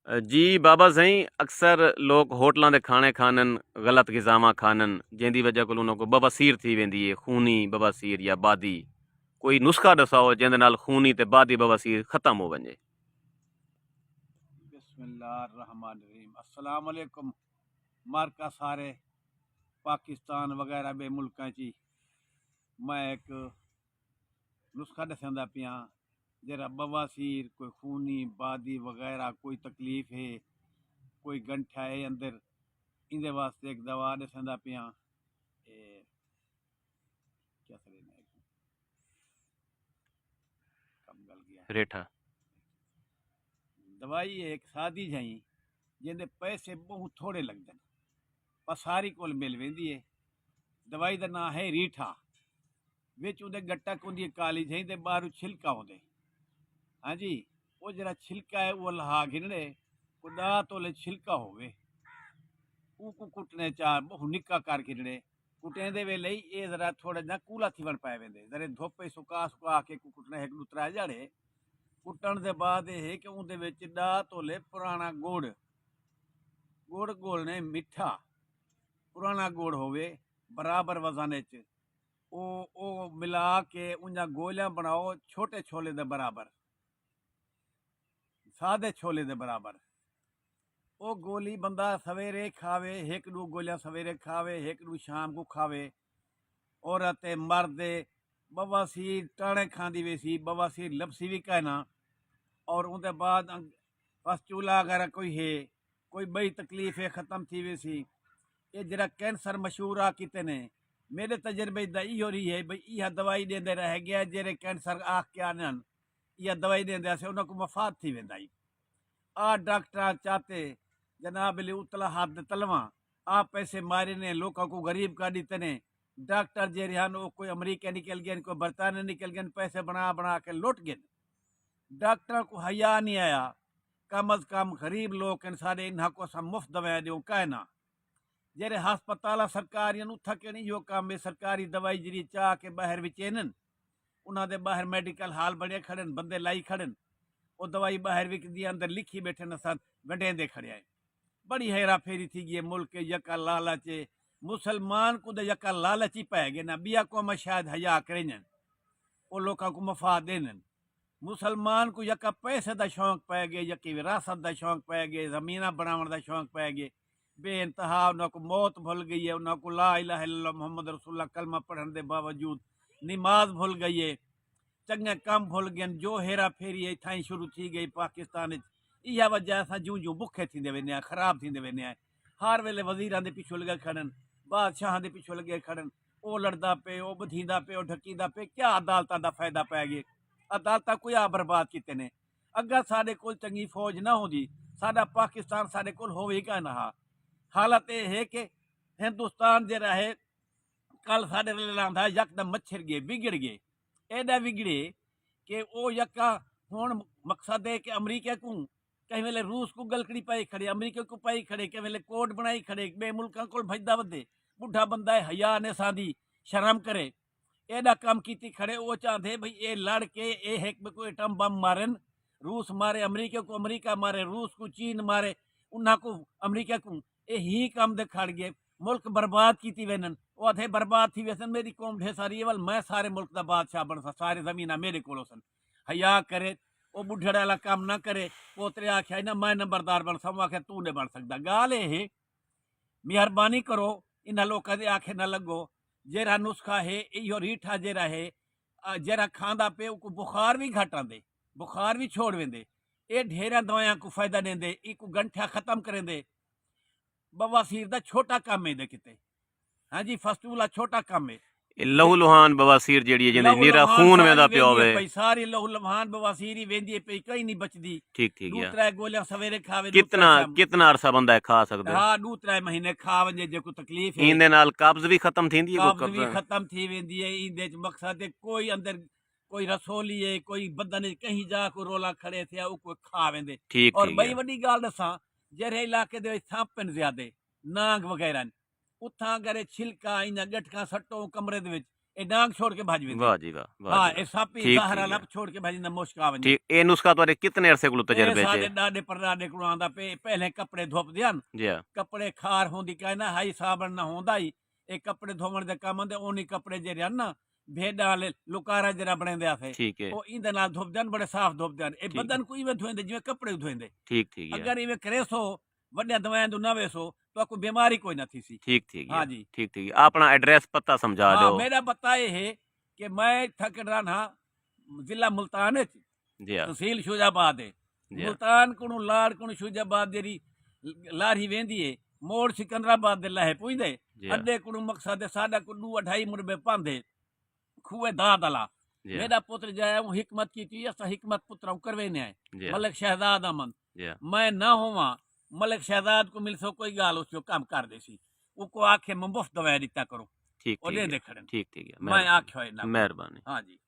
जी बाबा सही अक्सर लोग होटलों के खाने खानन गलत गिज़ामा खानन जैंदी वजह को उन्होंने को बवासीर थी वेंदी है खूनी बवासीर या बादी कोई नुस्खा दसाओ जिंदे नाल खूनी ते बादी बवासीर खत्म हो वजे। बिस्मिल्लाहिर्रहमानिर्रहीम। अस्सलाम वालेकुम। मार्का सारे पाकिस्तान वगैरह बे मुल्कां ची मैं एक नुस्खा दसंदा पिया जरा बवासीर कोई खूनी बादी वगैरह कोई तकलीफ है कोई गंठा है अंदर इंदे वास्ते एक दवा दसंदा पिया। ए, क्या सरे ना कम गल गया। रेठा दवाई एक सादी जाई जिंदे पैसे बहुत थोड़े लगदन पर सारी कोल मिल वेंदी है। दवाई का नाम है रीठा। विच उहदे गट्टक होंदी काली जही ते बाहरों छिलका होंदे। हाँ जी, वो जरा छिलका है वो लहा गिनड़े कुदा तोले छिलका होवे ऊको कुटने चार बहु निक्का कर गिनड़े कुटेंदे वेले ये जरा थोड़ा जा कूला थी वन पाए वेंदे जरे धोपे सुका सुका के कुटने एक दूसरा जड़े कुटन दे बाद ये कि उहदे विच दा तोले पुराना गुड़ गुड़ घोलने मिठा पुराना गुड़ होवे बराबर वजन च ओ मिला के उन्जा गोलियां बनाओ छोटे छोले दे बराबर सादे छोले दे बराबर। ओ गोली बंदा सवेरे खावे एक दू गोलियां सवेरे खावे एक दू शाम को खावे। औरत मर्द बवासीर टाणे खांदी वेसी बवासीर लपसी भी कहना। और उनके बाद बस चूल्हा अगर कोई है कोई बई तकलीफ है ख़त्म थी वेसी। ये जरा कैंसर मशहूर आ किते ने मेरे तजर्बे इहो रही है भाई यह दवाई देंदे रह गया जेरे कैंसर आख के आनन यह दवाई देंदे से उनको मफाद थी वेंदाई। आ डॉक्टर चाहते जनाब ले उतला हाथ तलवा आ पैसे मारे ने लोगों को गरीब का दीते ने डॉक्टर जे रिहान वो कोई अमरीका निकल गए कोई बरतानिया निकल गए पैसे बना बना के लुट गए। डॉक्टर को हया नहीं आया कम अज कम गरीब लोग सारे इन्हा को सब मुफ्त दवाएं दो कहना जेरे हस्पताल सरकारी उथा के नहीं यो काम में सरकारी दवाई जी चाह के बाहर विचेन उन्होंने बाहर मेडिकल हाल बने खड़े बंदे लाई खड़े वो दवाई बाहर विकदी अंदर लिखी बैठे न सन गंढेंदे खड़े आए। बड़ी हेरा फेरी थी गई मुल्क यका लालच मुसलमान को तो यका लालच ही पै गए ना बिया कौम शायद हया करें वो लोगों को मफा देन मुसलमान को यका पैसे का शौक पै गए यकी विरासत का शौक पै गए जमीना बनाने का शौक पै गए बेइंतहा उनको मौत भूल गई है उनको ला इलाहा इल्लल्लाह मोहम्मद रसूलुल्लाह कलमा पढ़ने के बावजूद नमाज भूल गई है चंगे कम भूल गए जो हेरा फेरी इतना शुरू थी गई पाकिस्तान इहा वजह असां जूं जूं बुखे थींदे वेंदे आहियूं ख़राब थींदे वेंदे आहियूं। हर वेले वज़ीरां दे पिछो लॻे खड़नि बादशाहां दे पिछो लॻे खड़नि ओ लड़दा पे ओ ॿुधींदा पे ओ ढकींदा पे क्या अदालतां दा फायदा पै गए अदालतां कुया बर्बाद कीते ने। अगर साढ़े कोल चंगी फौज ना होंदी साडा पाकिस्तान साढ़े कोल होवे का ना हा। हालत ये है कि हिंदुस्तान जरा है कल साढ़े लांदा यकदम मच्छर गए बिगड़ गए एडा बिगड़े कि वो यका हुण मकसद है कि अमरीका को कहीं वेले रूस को गलकड़ी पाई खड़े अमरीका को पाई खड़े कहीं वेले कोट बनाई खड़े बे मुल्कों को भजदा वधे बुढ़ा बंदा है हया ने सादी शर्म करे एडा काम की खड़े वो चाहते भाई ये लड़ के ये एक को एटम बम मारन रूस मारे अमरीका को अमरीका मारे रूस को चीन मारे उन्हा को अमरीका को ये ही काम दे खड़ गए मुल्क बर्बाद की वेनन वो थे बर्बाद थी वैसन मेरी कौम ढेर सारी वल मैं सारे मुल्क का बादशाह बन सा सारे जमीन मेरे को हया करे वो बुढ़े वाला काम ना करे पोतरे आख्या ना मैं नंबरदार बन सकूँ आखे तू नहीं बन सकता गाल ये मेहरबानी करो इन लोगों के आखे न लगो जेरा नुस्खा है यो रीठा जेरा है जरा खांदा पे उको बुखार भी घट आंदे बुखार भी छोड़ वेंदे ये ढेरा दवाया को फायदा देंदे इको गंठा खत्म करेंदे बवासीर दा छोटा काम है किते। हाँ जी फस्तूला छोटा काम है लहू लुहान बवासीर जेड़ी है जिंदे लहू नीरा लुहान खून सारी वेंदा पिया वेंदी है होवे। पई सारी लहू लुहान बवासीरी वेंदी है पई कहीं नहीं बचदी। ठीक ठीक दू है। त्रै गोलियां सवेरे खावे दू त्रै कितना शाम कितना अरसा बंदा है खा सकदे हाँ दू त्रै महीने खा वजे जेको तकलीफ है इंदे नाल कब्ज भी खत्म थींदी है को कब्ज भी कब्ज। खत्म थी वेंदी है इंदे मकसद है कोई अंदर कोई रसोली है कोई बदन कहीं जा को रोला खड़े थे उको खा वेंदे। ठीक और ठीक बई है। वड्डी गाल दसा जरे इलाके दे सांपन ज्यादा नांग वगैरह उथा करे छिलका इन गटका सट्टो कमरे दे विच ਇਹ ਡਾਂਗ ਛੋੜ ਕੇ ਭੱਜ वेंदे। वाह जी वाह, वाह हाँ जी ये वाह। सापी ठीक गहरा ठीक है, लप छोड़ के भॼंदा मुश्क आ वञे। ठीक। ये नुस्खा तुहाडे कितने अरसे कोल तजर्बे च साडे है? ॾाॾे परॾाॾे कोल आंदा पे पहले कपड़े धोपदे हन, जी हाँ, कपड़े खार होंदी कहना हाई साबण ना होंदा ही ਇਹ ਕੱਪੜੇ ਧੋਵਣ ਦੇ ਕੰਮ ਆਉਂਦੇ ਉਹਨੀ ਕੱਪੜੇ ਜਿਹੜੇ ਹਨ ਨਾ ਭੇਡਾਂ ਵਾਲੇ ਲੁਕਾਰਾ ਜਿਹੜਾ ਬਣਾਉਂਦੇ ਆਸੇ ठीक है, ਉਹ ਇਹਦੇ ਨਾਲ ਧੋਪਦੇ ਹਨ ਬੜੇ ਸਾਫ਼ ਧੋਪਦੇ ਹਨ ਇਹ ਠੀਕ ਬਦਨ ਕੋਈ ਇਵੇਂ ਧੋਂਦੇ ਜਿਵੇਂ ਕੱਪੜੇ ਧੋਂਦੇ ठीक ठीक है, ਅਗਰ ਇਵੇਂ ਕਰੇ ਸੋ ਵੱਡਿਆਂ ਦਵਾਈਆਂ ਤੋਂ ਨਾ ਵੇਸੋ ਤਾਂ ਕੋਈ ਬਿਮਾਰੀ ਕੋਈ ਨਾ थी सी। ठीक ठीक हाँ है, जी। ठीक ठीक है। अपना एड्रेस पता समझा हाँ दो। मेरा पता ये है कि मैं थकड़ रहा जिला मुल्तान है, जी हाँ, तहसील शुजाबाद है। जी हाँ, मुल्तान को लाड़ को शुजाबाद जेरी लारी वेंदी है मोड़ सिकंदराबाद दे लहे पुंजदे जी हाँ, अड्डे को मकसद है साडा को 2-2.5 मुरबे पांदे खुए दाद अला जी हाँ, मेरा पुत्र जाया हूँ हिकमत की थी असा हिकमत पुत्र करवे ने आए जी हाँ, मलिक शहजाद अमन जी हाँ, मैं ना होवा मलिक शहजाद को मिल सो कोई गाल उसको काम कर देसी उको आखे मैं मुफ्त दवाई दिता करो ठीक और ठीक दे है, देखड़न ठीक ठीक है। मैं आख्यो है ना। मेहरबानी। हाँ जी।